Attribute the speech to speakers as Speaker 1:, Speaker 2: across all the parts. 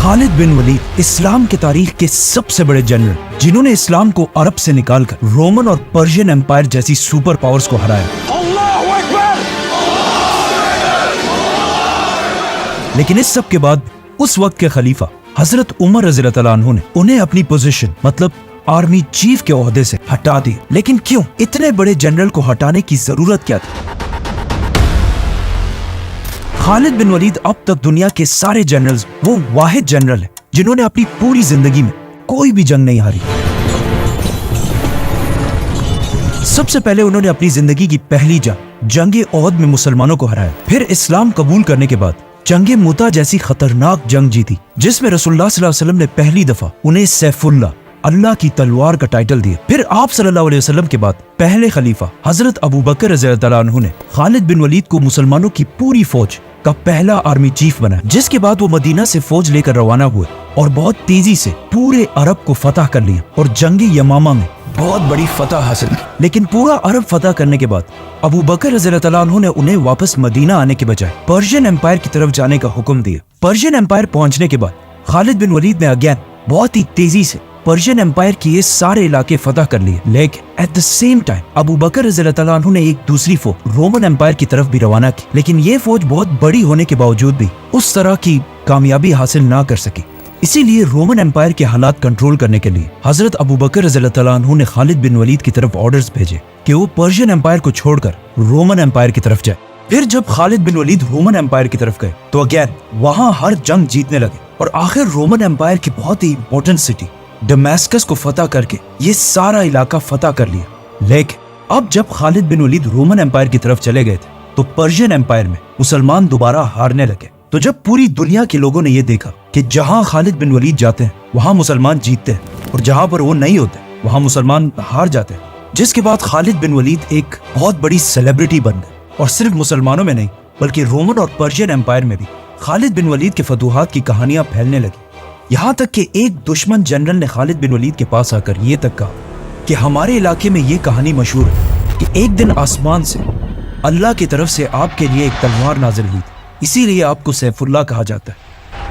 Speaker 1: खालिद बिन वलीद इस्लाम की तारीख के सबसे बड़े जनरल, जिन्होंने इस्लाम को अरब से निकालकर रोमन और पर्शियन एम्पायर जैसी सुपर पावर्स को हराया। लेकिन इस सब के बाद उस वक्त के खलीफा हजरत उमर रज़ियल्लाहु अन्हु ने उन्हें अपनी पोजीशन मतलब आर्मी चीफ के ओहदे से हटा दिया। लेकिन क्यों? इतने बड़े जनरल को हटाने की जरूरत क्या थी? खालिद बिन वलीद अब तक दुनिया के सारे जनरल्स वो वाहिद जनरल है जिन्होंने अपनी पूरी जिंदगी में कोई भी जंग नहीं हारी। सबसे पहले उन्होंने अपनी जिंदगी की पहली जंग ओहद में मुसलमानों को हराया। फिर इस्लाम कबूल करने के बाद जंग मुता जैसी खतरनाक जंग जीती, जिसमें रसूलुल्लाह सल्लल्लाहु अलैहि वसल्लम ने पहली दफा उन्हें सैफुल्लाह अल्लाह की तलवार का टाइटल दिया। फिर आप सल्लल्लाहु अलैहि वसल्लम के बाद पहले खलीफा हजरत अबू बकर रज़ियल्लाहु अन्हु ने खालिद बिन वलीद को मुसलमानों की पूरी फौज का पहला आर्मी चीफ बनाया, जिसके बाद वो मदीना से फौज लेकर रवाना हुए और बहुत तेजी से पूरे अरब को फतह कर लिया और जंग यमामा में बहुत बड़ी फतह हासिल की। लेकिन पूरा अरब फतह करने के बाद अबू बकर रज़ियल्लाहु अन्हु ने उन्हें वापस मदीना आने के बजाय पर्शियन एम्पायर की तरफ जाने का हुक्म दिया। पर्शियन एम्पायर पहुंचने के बाद खालिद बिन वलीद ने अगेन बहुत ही तेजी से पर्शियन एम्पायर के ये सारे इलाके फतह कर लिए। लेकिन at the same time Abu Bakr रज़ियल्लाहु अन्हु ने एक दूसरी फौज रोमन एम्पायर की तरफ भी रवाना की। लेकिन ये फौज बहुत बड़ी होने के बावजूद भी उस तरह की कामयाबी हासिल ना कर सकी। इसीलिए रोमन एम्पायर के हालात कंट्रोल करने के लिए हजरत अबू बकर रज़ियल्लाहु अन्हु ने खालिद बिन वलीद की तरफ ऑर्डर्स भेजे कि वो पर्शियन एम्पायर को छोड़कर रोमन एम्पायर की तरफ जाए। फिर जब खालिद बिन वलीद रोमन एम्पायर की तरफ गए तो अगेन वहां हर जंग जीतने लगे और आखिर रोमन एम्पायर की बहुत ही इंपॉर्टेंट सिटी दमास्कस को फतह करके ये सारा इलाका फतह कर लिया। लेकिन अब जब खालिद बिन वलीद रोमन एम्पायर की तरफ चले गए थे तो पर्शियन एम्पायर में मुसलमान दोबारा हारने लगे। तो जब पूरी दुनिया के लोगों ने ये देखा कि जहां खालिद बिन वलीद जाते हैं वहां मुसलमान जीतते हैं और जहां पर वो नहीं होते वहां मुसलमान हार जाते हैं, जिसके बाद खालिद बिन वलीद एक बहुत बड़ी सेलिब्रिटी बन गए। और सिर्फ मुसलमानों में नहीं बल्कि रोमन और पर्शियन एम्पायर में भी खालिद बिन वलीद के फतूहात की कहानियां फैलने लगी। यहाँ तक कि एक दुश्मन जनरल ने खालिद बिन वलीद के पास आकर ये तक कहा कि हमारे इलाके में ये कहानी मशहूर है कि एक दिन आसमान से अल्लाह की तरफ से आपके लिए एक तलवार नाजिल हुई थी, इसीलिए आपको सैफुल्लाह कहा जाता है।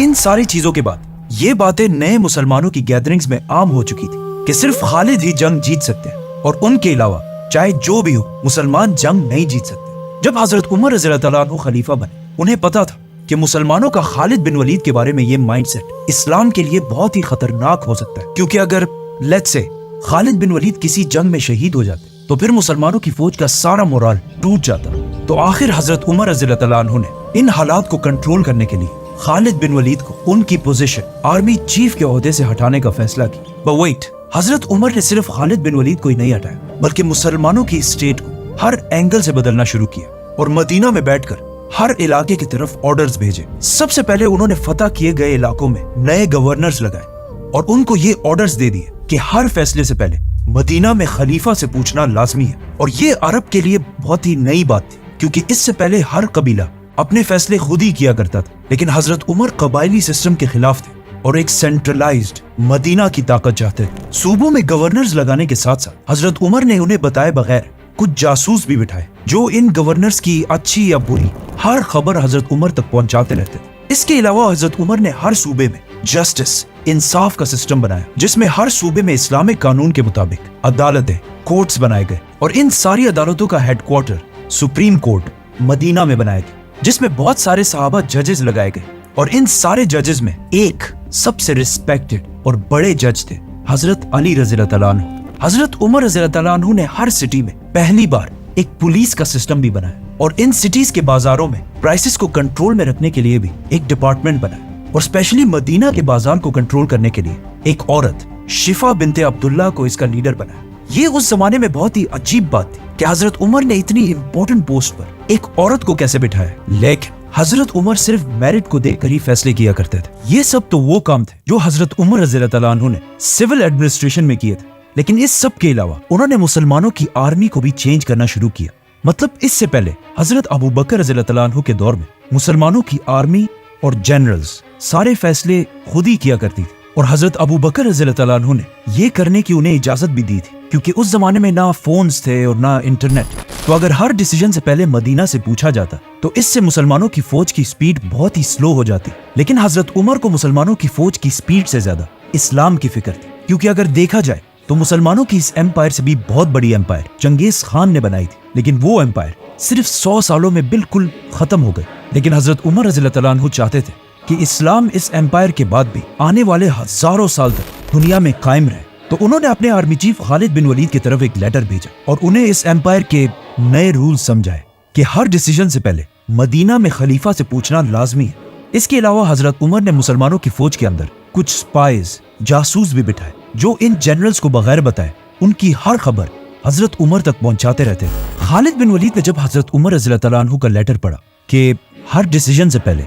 Speaker 1: इन सारी चीजों के बाद ये बातें नए मुसलमानों की गैदरिंग्स में आम हो चुकी थी कि सिर्फ खालिद ही जंग जीत सकते हैं और उनके अलावा चाहे जो भी हो मुसलमान जंग नहीं जीत सकते। जब हजरत उमर रज़ियल्लाहु अन्हु खलीफा बने उन्हें पता था कि मुसलमानों का खालिद बिन वलीद के बारे में ये माइंडसेट इस्लाम के लिए बहुत ही खतरनाक हो सकता है, क्योंकि अगर लेट्स से खालिद बिन वलीद किसी जंग में शहीद हो जाते तो फिर मुसलमानों की फौज का सारा मोराल टूट जाता। तो आखिर हजरत उमर रज़ियल्लाहु अन्हु ने इन हालात को कंट्रोल करने के लिए खालिद बिन वलीद को उनकी पोजीशन आर्मी चीफ के ओहदे से हटाने का फैसला किया। बट वेट, हजरत उमर ने सिर्फ खालिद बिन वलीद को ही नहीं हटाया बल्कि मुसलमानों की स्टेट को हर एंगल से बदलना शुरू किया और मदीना में बैठकर हर इलाके की तरफ ऑर्डर्स भेजे। सबसे पहले उन्होंने फतह किए गए इलाकों में नए गवर्नर्स लगाए और उनको ये ऑर्डर्स दे दिए कि हर फैसले से पहले मदीना में खलीफा से पूछना लाजमी है। और ये अरब के लिए बहुत ही नई बात थी, क्योंकि इससे पहले हर कबीला अपने फैसले खुद ही किया करता था। लेकिन हजरत उमर कबायली सिस्टम के खिलाफ थे और एक सेंट्रलाइज्ड मदीना की ताकत चाहते थे। सूबों में गवर्नर्स लगाने के साथ साथ हजरत उमर ने उन्हें बताए बगैर कुछ जासूस भी बिठाए जो इन गवर्नर्स की अच्छी या बुरी हर खबर हजरत उमर तक पहुंचाते रहते थे। इसके अलावा हजरत उमर ने हर सूबे में जस्टिस इंसाफ का सिस्टम बनाया, जिसमें हर सूबे में इस्लामिक कानून के मुताबिक अदालतें कोर्ट्स बनाए गए और इन सारी अदालतों का हेडक्वार्टर सुप्रीम कोर्ट मदीना में बनाया गया, जिसमें बहुत सारे सहाबा जजेस लगाए गए। और इन सारे जजेस में एक सबसे रिस्पेक्टेड और बड़े जज थे हजरत अली रज़ियल्लाहु अन्हु। हजरत उमर रज़ियल्लाहु अन्हु ने हर सिटी में पहली बार एक पुलिस का सिस्टम भी बनाया और इन सिटीज के बाजारों में प्राइसेस को कंट्रोल में रखने के लिए भी एक डिपार्टमेंट बनाया और स्पेशली मदीना के बाजार को कंट्रोल करने के लिए एक औरत शिफा बिनते अब्दुल्ला को इसका लीडर बनाया। ये उस जमाने में बहुत ही अजीब बात थी कि हजरत उमर ने इतनी इंपॉर्टेंट पोस्ट पर एक औरत को कैसे बिठाया। लेकिन हजरत उमर सिर्फ मेरिट को देखकर ही फैसले किया करते थे। ये सब तो वो काम थे जो हजरत उमर रज़ियल्लाहु अन्हु ने सिविल एडमिनिस्ट्रेशन में किए थे। लेकिन इस सब के अलावा उन्होंने मुसलमानों की आर्मी को भी चेंज करना शुरू किया। मतलब इससे पहले हजरत अबू बकर रज़ियल्लाहु अन्हु के दौर में मुसलमानों की आर्मी और जनरल्स सारे फैसले खुद ही किया करती थी और हजरत अबू बकर रज़ियल्लाहु अन्हु ने ये करने की उन्हें इजाजत भी दी थी। کیونکہ اس زمانے میں نہ فونز تھے اور نہ انٹرنیٹ، تو اگر ہر ڈیسیجن سے پہلے مدینہ سے پوچھا جاتا تو اس سے مسلمانوں کی فوج کی سپیڈ بہت ہی سلو ہو جاتی. لیکن حضرت عمر کو مسلمانوں کی فوج کی سپیڈ سے زیادہ اسلام کی فکر تھی، کیونکہ اگر دیکھا جائے تو مسلمانوں کی اس ایمپائر سے بھی بہت بڑی ایمپائر چنگیز خان نے بنائی تھی، لیکن وہ ایمپائر صرف 100 سالوں میں بالکل ختم ہو گئی. لیکن حضرت عمر رضی اللہ تعالیٰ عنہ چاہتے تھے کہ اسلام اس ایمپائر کے بعد بھی آنے والے ہزاروں سال تک دنیا میں قائم رہے. تو انہوں نے اپنے آرمی چیف خالد بن ولید کی طرف ایک لیٹر بھیجا اور انہیں اس ایمپائر کے نئے رول سمجھائے کہ ہر ڈیسیجن سے پہلے مدینہ میں خلیفہ سے پوچھنا لازمی ہے. اس کے علاوہ حضرت عمر نے مسلمانوں کی فوج کے اندر کچھ سپائز، جاسوس بھی بٹھائے جو ان جنرلز کو بغیر بتائے ان کی ہر خبر حضرت عمر تک پہنچاتے رہتے. خالد بن ولید نے جب حضرت عمر رضی اللہ تعالیٰ عنہ کا لیٹر پڑھا کہ ہر ڈیسیجن سے پہلے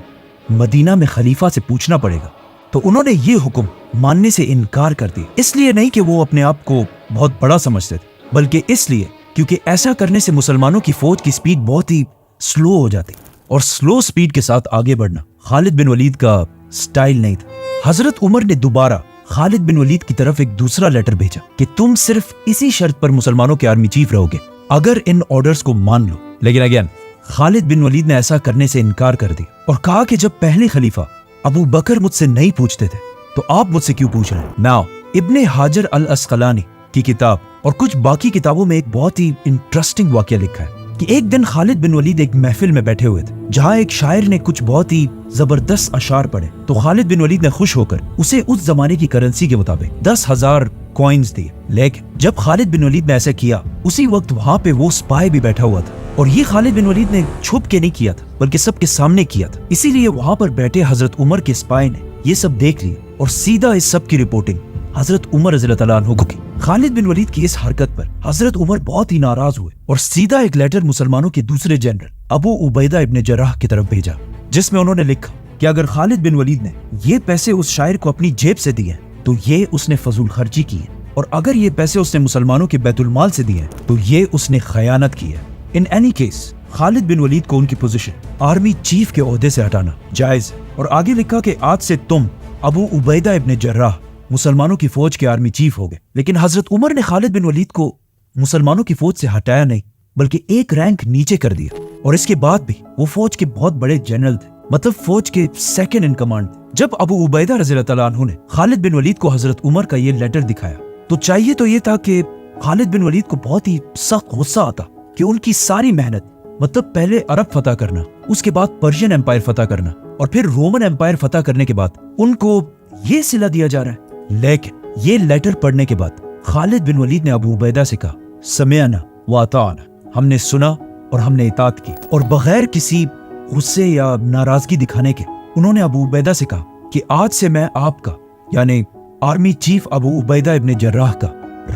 Speaker 1: مدینہ میں خلیفہ سے پوچھنا پڑے گا، تو انہوں نے یہ حکم ماننے سے انکار کر دیا. اس لیے نہیں کہ وہ اپنے آپ کو بہت بڑا سمجھتے تھے، بلکہ اس لیے کیونکہ ایسا کرنے سے مسلمانوں کی فوج کی سپیڈ بہت ہی سلو ہو جاتی، اور سلو سپیڈ کے ساتھ آگے بڑھنا خالد بن ولید کا سٹائل نہیں تھا. حضرت عمر نے دوبارہ خالد بن ولید کی طرف ایک دوسرا لیٹر بھیجا کہ تم صرف اسی شرط پر مسلمانوں کے آرمی چیف رہو گے اگر ان آرڈرز کو مان لو. لیکن اگین خالد بن ولید نے ایسا کرنے سے انکار کر دیا اور کہا کہ جب پہلے خلیفہ ابو بکر مجھ سے نہیں پوچھتے تھے تو آپ مجھ سے کیوں پوچھ رہے ہیں. ناؤ ابن حجر الاسقلانی کی کتاب اور کچھ باقی کتابوں میں ایک بہت ہی انٹرسٹنگ واقعہ لکھا ہے کہ ایک دن خالد بن ولید ایک محفل میں بیٹھے ہوئے تھے جہاں ایک شاعر نے کچھ بہت ہی زبردست اشعار پڑھے. تو خالد بن ولید نے خوش ہو کر اسے اس زمانے کی کرنسی کے مطابق 10,000 کوئنز دیے. لیکن جب خالد بن ولید نے ایسا کیا اسی وقت وہاں پہ وہ سپائی بھی بیٹھا ہوا تھا، اور یہ خالد بن ولید نے چھپ کے نہیں کیا تھا بلکہ سب کے سامنے کیا تھا. اسی لیے وہاں پر بیٹھے حضرت عمر کے سپائی نے یہ سب دیکھ لیا اور سیدھا اس سب کی رپورٹنگ حضرت عمر رضی اللہ تعالیٰ عنہ کو کی. خالد بن ولید کی اس حرکت پر حضرت عمر بہت ہی ناراض ہوئے اور سیدھا ایک لیٹر مسلمانوں کے دوسرے جنرل ابو عبیدہ ابن جراح کی طرف بھیجا، جس میں انہوں نے لکھا کہ اگر خالد بن ولید نے یہ پیسے اس شاعر کو اپنی جیب سے دیے تو یہ اس نے فضول خرچی کی ہے، اور اگر یہ پیسے اس نے مسلمانوں کے بیت المال سے دیے تو یہ اس نے خیانت کی ہے. ان اینی کیس خالد بن ولید کو ان کی پوزیشن آرمی چیف کے عہدے سے ہٹانا جائز ہے. اور آگے لکھا کہ آج سے تم ابو عبیدہ ابن جراح مسلمانوں کی فوج کے آرمی چیف ہو گئے. لیکن حضرت عمر نے خالد بن ولید کو مسلمانوں کی فوج سے ہٹایا نہیں بلکہ ایک رینک نیچے کر دیا، اور اس کے بعد بھی وہ فوج کے بہت بڑے جنرل تھے، مطلب فوج کے سیکنڈ ان کمانڈ تھے. جب ابو عبیدہ رضی اللہ تعالیٰ عنہ نے خالد بن ولید کو حضرت عمر کا یہ لیٹر دکھایا تو چاہیے تو یہ تھا کہ خالد بن ولید کو بہت ہی سخت غصہ آتا کہ ان کی ساری محنت، مطلب پہلے عرب فتح کرنا، اس کے بعد پرشین ایمپائر فتح کرنا، اور پھر رومن ایمپائر فتح کرنے کے بعد ان کو یہ صلہ دیا جا رہا ہے. لیکن یہ لیٹر پڑھنے کے بعد خالد بن ولید نے ابو عبیدہ سے کہا سمعنا واطعنا، ہم نے سنا اور ہم نے اطاعت کی. اور بغیر کسی غصے یا ناراضگی دکھانے کے انہوں نے ابو عبیدہ سے کہا کہ آج سے میں آپ کا یعنی آرمی چیف ابو عبیدہ ابن جراح کا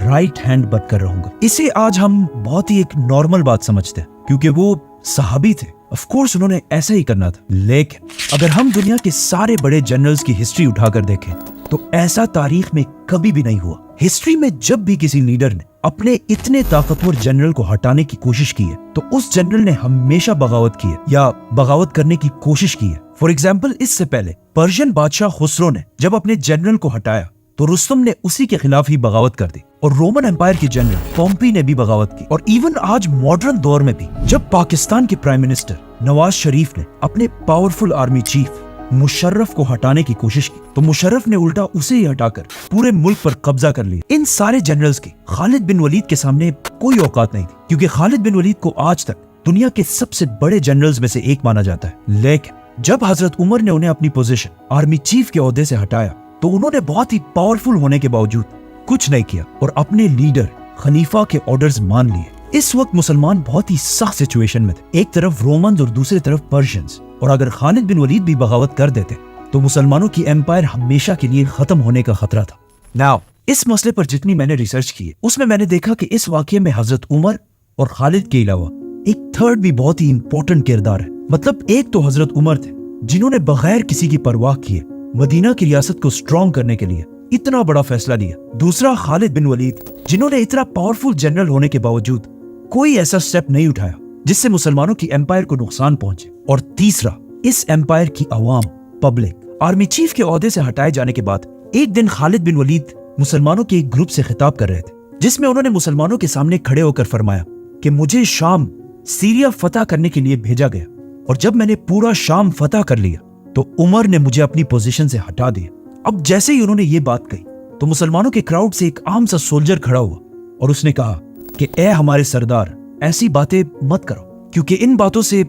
Speaker 1: رائٹ ہینڈ بن کر رہوں گا. اسے آج ہم بہت ہی ایک نارمل بات سمجھتے ہیں کیونکہ وہ صحابی تھے، آف کورس انہوں نے ایسا ہی کرنا تھا. لیکن اگر ہم دنیا کے سارے بڑے جنرلز کی ہسٹری اٹھا کر دیکھیں تو ایسا تاریخ میں کبھی بھی نہیں ہوا. ہسٹری میں جب بھی کسی لیڈر نے اپنے اتنے طاقتور جنرل کو ہٹانے کی کوشش کی ہے تو اس جنرل نے ہمیشہ بغاوت کی ہے یا بغاوت کرنے کی کوشش کی ہے. فار ایگزامپل اس سے پہلے پرشین بادشاہ خسرو نے جب اپنے جنرل کو ہٹایا تو رستم نے اسی کے خلاف ہی بغاوت کر دی، اور رومن امپائر کے جنرل پومپی نے بھی بغاوت کی. اور ایون آج ماڈرن دور میں بھی جب پاکستان کے پرائم منسٹر نواز شریف نے اپنے پاورفل آرمی چیف مشرف کو ہٹانے کی کوشش کی تو مشرف نے الٹا اسے ہی ہٹا کر پورے ملک پر قبضہ کر لیا. ان سارے جنرلز کی خالد بن ولید کے سامنے کوئی اوقات نہیں تھی کیونکہ خالد بن ولید کو آج تک دنیا کے سب سے بڑے جنرلز میں سے ایک مانا جاتا ہے. لیکن جب حضرت عمر نے انہیں اپنی پوزیشن آرمی چیف کے عہدے سے ہٹایا تو انہوں نے بہت ہی پاورفل ہونے کے باوجود کچھ نہیں کیا اور اپنے لیڈر خلیفہ کے آرڈرز مان لیے. اس وقت مسلمان بہت ہی سخت سچویشن میں تھے، ایک طرف رومنز اور دوسری طرف پرشینز، اور اگر خالد بن ولید بھی بغاوت کر دیتے تو مسلمانوں کی ایمپائر ہمیشہ کے لیے ختم ہونے کا خطرہ تھا. ناؤ اس مسئلے پر جتنی میں نے ریسرچ کی ہے اس میں نے دیکھا کہ اس واقعے میں حضرت عمر اور خالد کے علاوہ ایک تھرڈ بھی بہت ہی امپورٹنٹ کردار ہے. مطلب ایک تو حضرت عمر تھے جنہوں نے بغیر کسی کی پرواہ کیے مدینہ کی ریاست کو سٹرونگ کرنے کے لیے اتنا بڑا فیصلہ لیا. دوسرا خالد بن ولید جنہوں نے اتنا پاورفل جنرل ہونے کے باوجود کوئی ایسا سٹیپ نہیں اٹھایا جس سے مسلمانوں کی ایمپائر کو نقصان پہنچے. اور تیسرا اس ایمپائر کی عوام پبلک. آرمی چیف کے عہدے سے ہٹائے جانے کے بعد ایک دن خالد بن ولید مسلمانوں کے ایک گروپ سے خطاب کر رہے تھے जिसमें उन्होंने मुसलमानों के सामने खड़े होकर फरमाया कि मुझे शाम सीरिया फतह करने के लिए भेजा गया, और जब मैंने पूरा शाम फतह कर लिया तो उमर ने मुझे अपनी पोजीशन से हटा दिया। अब जैसे ही उन्होंने ये बात कही तो मुसलमानों के क्राउड से एक आम सा सोल्जर खड़ा हुआ और उसने कहा कि ए हमारे सरदार, ऐसी बातें मत करो, क्योंकि इन बातों से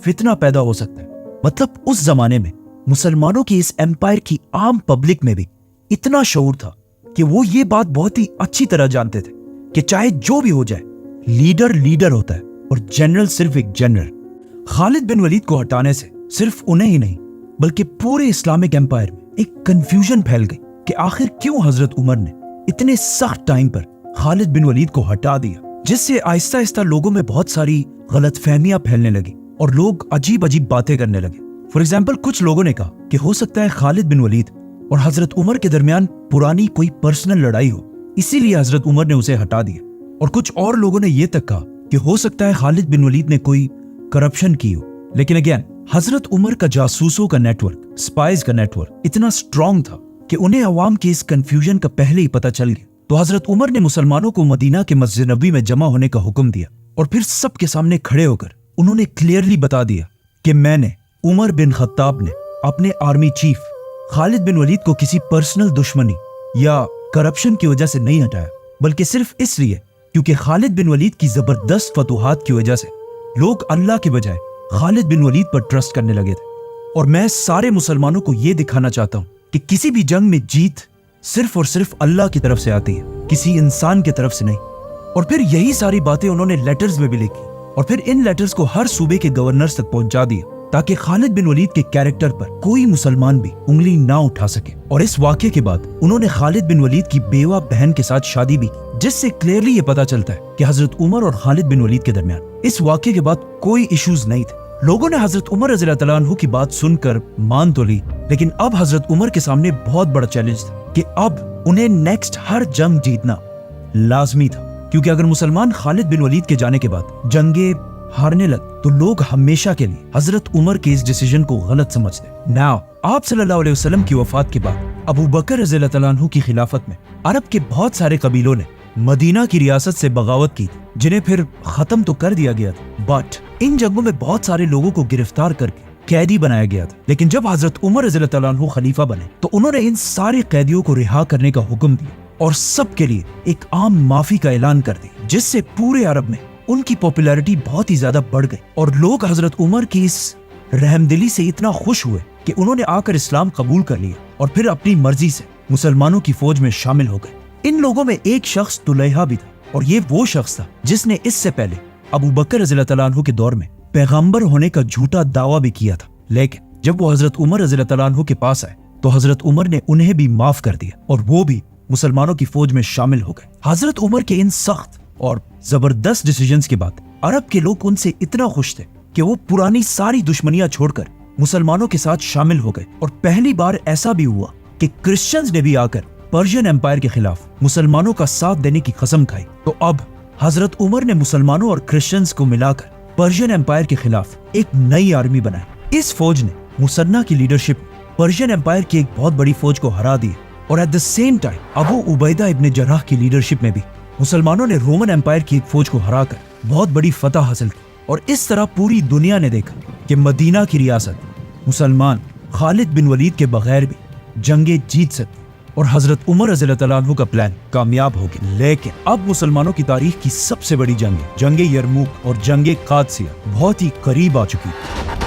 Speaker 1: फितना पैदा हो सकता है। मतलब उस जमाने में मुसलमानों की इस एम्पायर की आम पब्लिक में भी इतना शऊर था कि वो ये बात बहुत ही अच्छी तरह जानते थे कि चाहे जो भी हो जाए, लीडर लीडर होता है और जनरल सिर्फ एक जनरल। खालिद बिन वलीद को हटाने से सिर्फ उन्हें ही नहीं बल्कि पूरे इस्लामिक एम्पायर में एक कंफ्यूजन फैल गई कि आखिर क्यों हजरत उमर ने इतने सख्त टाइम पर खालिद बिन वलीद को हटा दिया, जिससे आहिस्ता आहिस्ता लोगों में बहुत सारी गलतफहमियां फैलने लगी और लोग अजीब अजीब बातें करने लगे। फॉर एग्जाम्पल, कुछ लोगों ने कहा कि हो सकता है खालिद बिन वलीद और हजरत उमर के दरमियान पुरानी कोई पर्सनल लड़ाई हो, इसीलिए हजरत उमर ने उसे हटा दिया। और कुछ और लोगों ने यह तक कहा कि हो सकता है खालिद बिन वलीद ने कोई करप्शन की हो। लेकिन अगेन, हजरत उमर का जासूसों का नेटवर्क, स्पाइज का नेटवर्क इतना स्ट्रांग था कि उन्हें अवाम के इस कंफ्यूजन का पहले ही पता चल गया। तो हजरत उमर ने मुसलमानों को मदीना के मस्जिद नबी में जमा होने का हुक्म दिया और फिर सबके सामने खड़े होकर उन्होंने क्लियरली बता दिया कि मैंने, उमर बिन खत्ताब ने, अपने आर्मी चीफ खालिद बिन वलीद को किसी पर्सनल दुश्मनी या करप्शन की वजह से नहीं हटाया, बल्कि सिर्फ इसलिए क्योंकि खालिद बिन वलीद की जबरदस्त फतूहात की वजह से लोग अल्लाह के बजाय खालिद बिन वलीद पर ट्रस्ट करने लगे थे। और मैं सारे मुसलमानों को यह दिखाना चाहता हूं कि किसी भी जंग में जीत सिर्फ और सिर्फ अल्लाह की तरफ से आती है, किसी इंसान की तरफ से नहीं। और फिर यही सारी बातें उन्होंने लेटर्स में भी लिखी और फिर इन लेटर्स को हर सूबे के गवर्नर्स तक पहुंचा दिया ताकि खालिद बिन वलीद के कैरेक्टर पर कोई मुसलमान भी उंगली ना उठा सके। और इस वाक़े के बाद उन्होंने खालिद बिन वलीद की बेवा बहन के साथ शादी भी की, जिससे क्लियरली ये पता चलता है कि हजरत उमर और खालिद बिन वलीद के दरमियान इस वाक़े के बाद कोई इश्यूज नहीं थे। लोगों ने हजरत उमर रज़ी अल्लाह तआला अन्हु की बात सुनकर मान तो ली, लेकिन अब हजरत उमर के सामने बहुत बड़ा चैलेंज था कि अब उन्हें नेक्स्ट हर जंग जीतना लाजमी था, क्योंकि अगर मुसलमान खालिद बिन वलीद के जाने के बाद जंगे हारने लग तो लोग हमेशा के लिए हजरत उमर के इस डिसीजन को गलत समझते। नाउ आप सल्लल्लाहु अलैहि वसल्लम की वफात के बाद अबू बकर रज़ी अल्लाह तआला अन्हु की खिलाफत में अरब के बहुत सारे कबीलों ने मदीना की रियासत से बगावत की, जिन्हें फिर खत्म तो कर दिया गया था, बट इन जंगों में बहुत सारे लोगों को गिरफ्तार करके कैदी बनाया गया था। लेकिन जब हजरत उमर रज़ी अल्लाह तआला अन्हु खलीफा बने तो उन्होंने इन सारे कैदियों को रिहा करने का हुक्म दिया और सबके लिए एक आम माफी का ऐलान कर दिया, जिससे पूरे अरब में उनकी पॉपुलैरिटी बहुत ही ज्यादा बढ़ गई और लोग हजरत उमर की इस रहमदिली से इतना खुश हुए कि उन्होंने आकर इस्लाम कबूल कर लिया और फिर अपनी मर्जी से मुसलमानों की फौज में शामिल हो गए। इन लोगों में एक शख्स तुलैहा भी था और ये वो शख्स था जिसने इससे पहले अबू बकर रज़ी अल्लाह तआला अन्हु के दौर में पैगंबर होने का झूठा दावा भी किया था। लेकिन जब वो हजरत उमर रज़ी अल्लाह तआला अन्हु के पास आए तो हजरत उमर ने उन्हें भी माफ कर दिया और वो भी मुसलमानों की फौज में शामिल हो गए। हजरत उमर के इन सख्त और जबरदस्त डिसीजंस के बाद अरब के लोग उनसे इतना खुश थे कि वो पुरानी सारी दुश्मनियां छोड़कर मुसलमानों के साथ शामिल हो गए। और पहली बार ऐसा भी हुआ कि क्रिश्चियंस ने भी आकर पर्शियन एम्पायर के खिलाफ मुसलमानों का साथ देने की कसम खाई। तो अब हजरत उमर ने मुसलमानों और क्रिश्चियंस को मिलाकर पर्शियन एम्पायर के खिलाफ एक नई आर्मी बनाई। इस फौज ने मुसन्ना की लीडरशिप पर्शियन एम्पायर की एक बहुत बड़ी फौज को हरा दिया और eight the same time Abu Ubaida इब्न जर्राह की लीडरशिप में भी मुसलमानों ने रोमन एम्पायर की एक फौज को हराकर बहुत बड़ी फतह हासिल की। और इस तरह पूरी दुनिया ने देखा कि मदीना की रियासत मुसलमान खालिद बिन वलीद के बगैर भी जंगे जीत सकते और हजरत उमर रज़ी अल्लाह तआला अन्हु का प्लान कामयाब हो गया। लेकिन अब मुसलमानों की तारीख की सबसे बड़ी जंग यरमुक और जंगे कादसिया बहुत ही करीब आ चुकी है।